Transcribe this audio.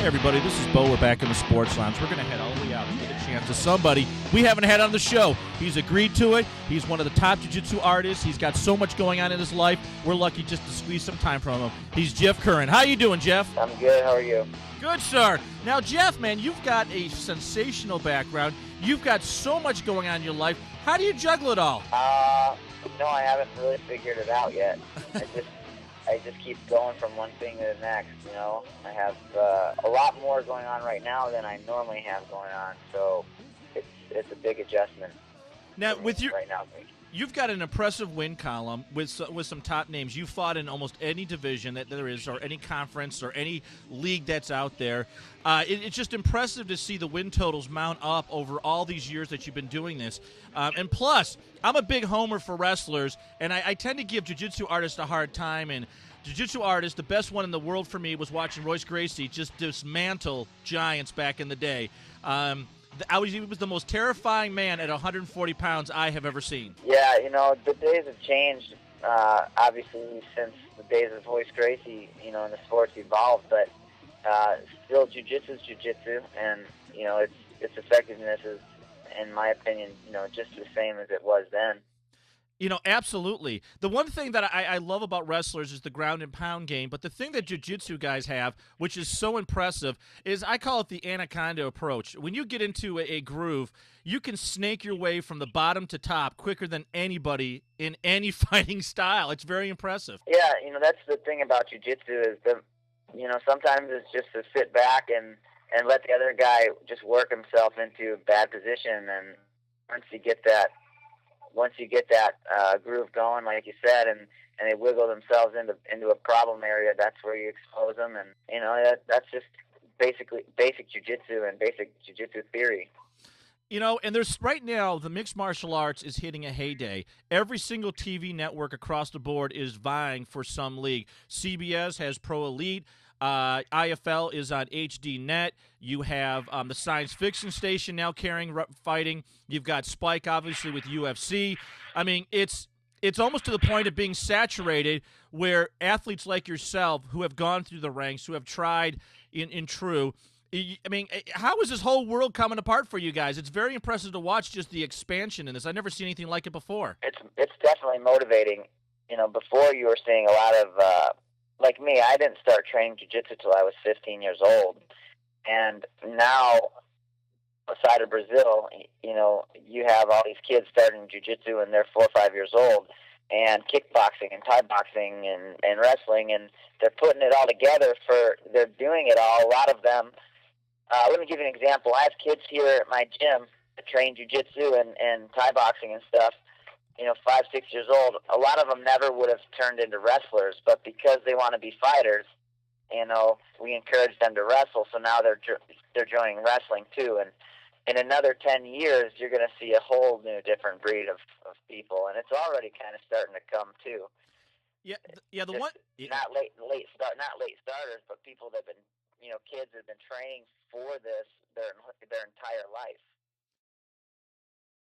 everybody, this is Bo. We're back in the Sports Lounge. We're going to head all the way out to get a chance to somebody we haven't had on the show. He's agreed to it. He's one of the top jiu-jitsu artists. He's got so much going on in his life. We're lucky just to squeeze some time from him. He's Jeff Curran. How you doing, Jeff? I'm good. How are you? Good, sir. Now, Jeff, man, you've got a sensational background. You've got so much going on in your life. How do you juggle it all? No, I haven't really figured it out yet. I just keep going from one thing to the next, you know. I have a lot more going on right now than I normally have going on, so it's a big adjustment. Now, with your right now, you've got an impressive win column with some top names. You fought in almost any division that there is, or any conference, or any league that's out there. It's just impressive to see the win totals mount up over all these years that you've been doing this. And plus, I'm a big homer for wrestlers, and I tend to give jiu-jitsu artists a hard time. And jiu-jitsu artist, the best one in the world for me was watching Royce Gracie just dismantle giants back in the day. He was the most terrifying man at 140 pounds I have ever seen. Yeah, you know, the days have changed, obviously, since the days of Royce Gracie, you know, and the sport's evolved, but still jiu-jitsu is jiu-jitsu, and, you know, its effectiveness is, in my opinion, you know, just the same as it was then. You know, absolutely. The one thing that I love about wrestlers is the ground and pound game, but the thing that jiu-jitsu guys have, which is so impressive, is I call it the anaconda approach. When you get into a groove, you can snake your way from the bottom to top quicker than anybody in any fighting style. It's very impressive. Yeah, you know, that's the thing about jiu-jitsu is you know, sometimes it's just to sit back and let the other guy just work himself into a bad position, and once you get that groove going, like you said, and they wiggle themselves into a problem area, that's where you expose them. And, you know, that's just basic jiu-jitsu and basic jiu-jitsu theory. You know, and there's right now, the mixed martial arts is hitting a heyday. Every single TV network across the board is vying for some league. CBS has Pro Elite. IFL is on HD Net. You have the science fiction station now carrying fighting. You've got Spike, obviously, with UFC. I mean, it's almost to the point of being saturated, where athletes like yourself, who have gone through the ranks, who have tried in true. I mean, how is this whole world coming apart for you guys? It's very impressive to watch just the expansion in this. I've never seen anything like it before. It's definitely motivating. You know, before you were seeing a lot of like me, I didn't start training jiu-jitsu till I was 15 years old. And now, outside of Brazil, you know, you have all these kids starting jiu-jitsu and they're 4 or 5 years old, and kickboxing and Thai boxing and wrestling, and they're putting it all together they're doing it all. A lot of them, let me give you an example. I have kids here at my gym that train jiu-jitsu and Thai boxing and stuff, you know, 5, 6 years old. A lot of them never would have turned into wrestlers, but because they want to be fighters, you know, we encourage them to wrestle. So now they're joining wrestling too. And in another 10 years, you're going to see a whole new, different breed of people, and it's already kind of starting to come too. Yeah, the Just one not late starters, but people that have been, you know, kids that have been training for this their entire life.